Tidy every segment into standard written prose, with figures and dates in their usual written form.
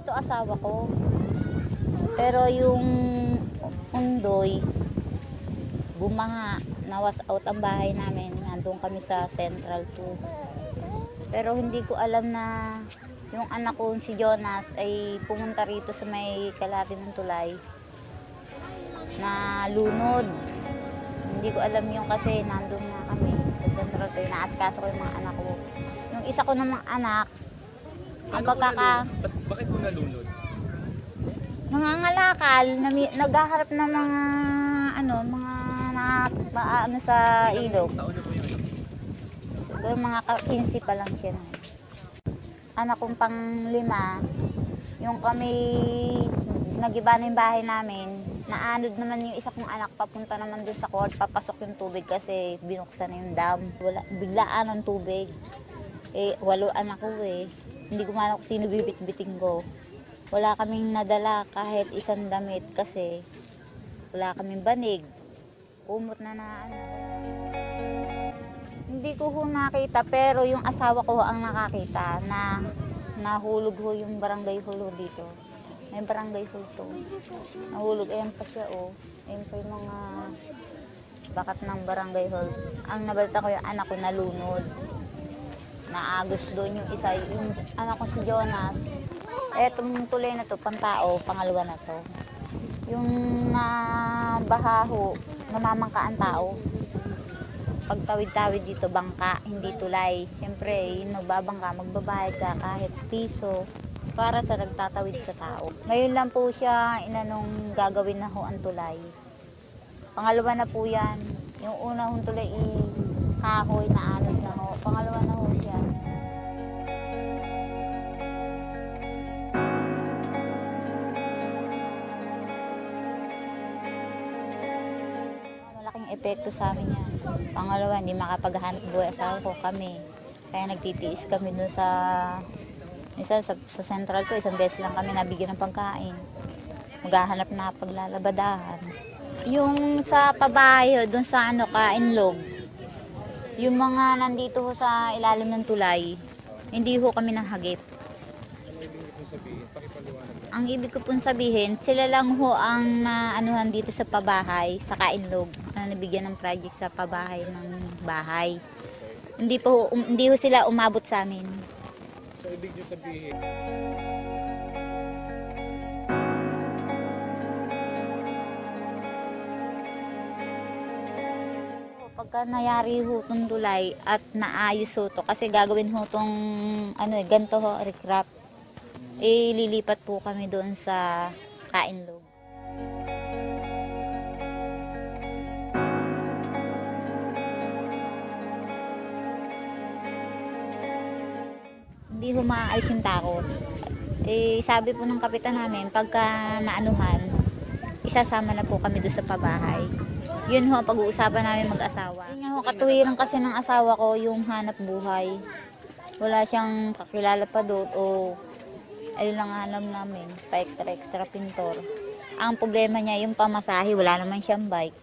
dito asawa ko. Pero yung undoy, bumaha, nawas out ang bahay namin. Nandun kami sa Central 2. Pero hindi ko alam na yung anak ko si Jonas ay pumunta rito sa may kalahati ng tulay na lunod. Hindi ko alam yung kasi nandun na kami sa Central 2. Naaskaso ko yung mga anak ko. Yung isa ko namang anak, ang Bakit po nalunod? nangangalakal, naghaharap ng mga ano sa ilog. Taon na po yun. Siguro mga 15 pa lang siya. Anak kong pang-5, yung kami nagiba na yung bahay namin, naanod naman yung isa kong anak papunta naman doon sa court, papasok yung tubig kasi binuksan na yung dam. Biglaan ang tubig. 8 anak ko eh. Hindi ko man kung sino bibit-biting ko. Wala kaming nadala kahit isang damit kasi wala kaming banig. Umot na ano. Hindi ko ho nakita pero yung asawa ko ang nakakita na nahulog ho yung barangay hall dito. May barangay hall to. Nahulog. Ayan pa siya oh. Ayan pa yung mga bakat ng barangay hall. Ang nabalita ko yung anak ko nalunod. Naagos doon yung isa. Yung anak ko si Jonas. Etong tulay na to, pantao, pangalawa na to. Yung baha ho, namamangka ang tao. Pagtawid-tawid dito, bangka, hindi tulay. Siyempre, yung nagbabangka, magbabayad ka kahit piso para sa nagtatawid sa tao. Ngayon lang po siya inanong gagawin na ho ang tulay. Pangalawa na po yan. Yung una hong tulay, kahoy na anod na ho. Pangalawa na ho siya. Malaking epekto sa amin yan. Pangalawa, hindi makapaghanap buhay asawa ko kami. Kaya nagtitiis kami dun sa Central 2, isang beses lang kami nabigyan ng pagkain. Maghahanap na paglalabadahan. Yung sa pabahay, dun sa kainlog, yung mga nandito ho sa ilalim ng tulay, hindi ho kami nahagip. Ang ibig ko pong sabihin, sila lang ho ang anuhan dito sa pabahay, sa kainlog, na nabigyan ng project sa pabahay ng bahay. Hindi ho sila umabot sa amin. So, ibig nyo sabihin? Pagka nayari ho itong tulay at naayos ho to, kasi gagawin ho itong ganito ho, recrap. Lilipat po kami doon sa kainlog. Hindi ho maaalis yung takot. Sabi po ng kapitan namin, pagka naanuhan, isasama na po kami doon sa pabahay. Yun ho, pag-uusapan namin mag-asawa. Yun ho, katuwiran kasi ng asawa ko yung hanap buhay. Wala siyang kakilala pa doon o ayun lang alam namin, pa extra pintor. Ang problema niya, yung pamasahe, wala naman siyang bike.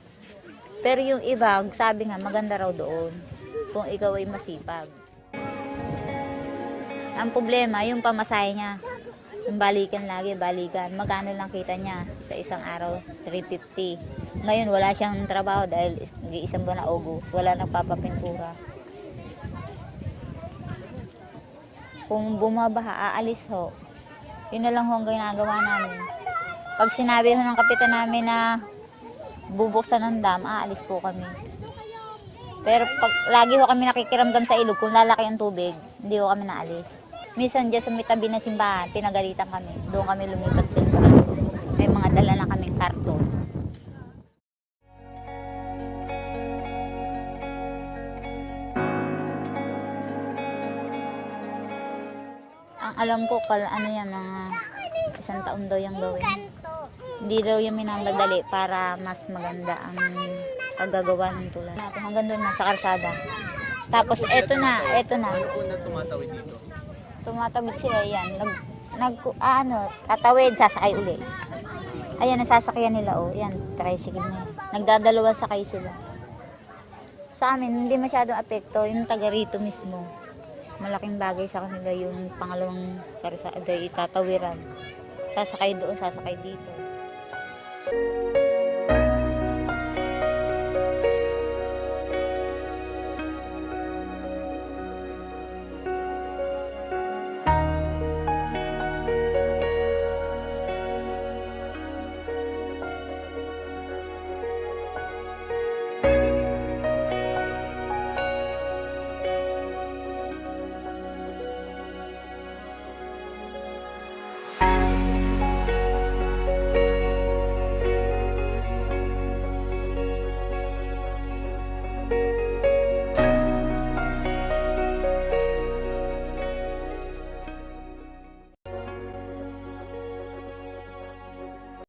Pero yung iba, sabi nga, maganda raw doon kung ikaw ay masipag. Ang problema, yung pamasahe niya, yung balikan lagi, balikan. Magkano lang kita niya sa isang araw? 350. Ngayon, wala siyang trabaho dahil isang buwan na August. Wala nagpapapintura. Kung bumabaha, aalis ho. Yun na lang ho ang ginagawa namin. Pag sinabi ho ng kapitan namin na bubuksan ng dam, aalis po kami. Pero pag lagi ho kami nakikiramdam sa ilog, kung lalaki ang tubig, hindi ho kami naalis. Minsan dyan sa may tabi na simbahan, pinagalitan kami. Doon kami lumipat sa simbahan. May mga dala na kaming karton. Ang alam ko, mga isang taon daw yung gawin. Hindi daw yung minadali para mas maganda ang paggagawa ng tulay. Hanggang doon na sa karsada. Tapos eto na. Ano po na tumatawid dito? Tumatawid sila yan. Tatawid, sasakay uli. Ayan, nasasakyan nila Yan, tricycle na yan. Nagdadalawang sakay sila. Sa amin, hindi masyadong apekto. Yung taga rito mismo. malaking bagay sa kanila yung pangalawang karisa, ay, tatawiran. Sasakay doon, sasakay dito.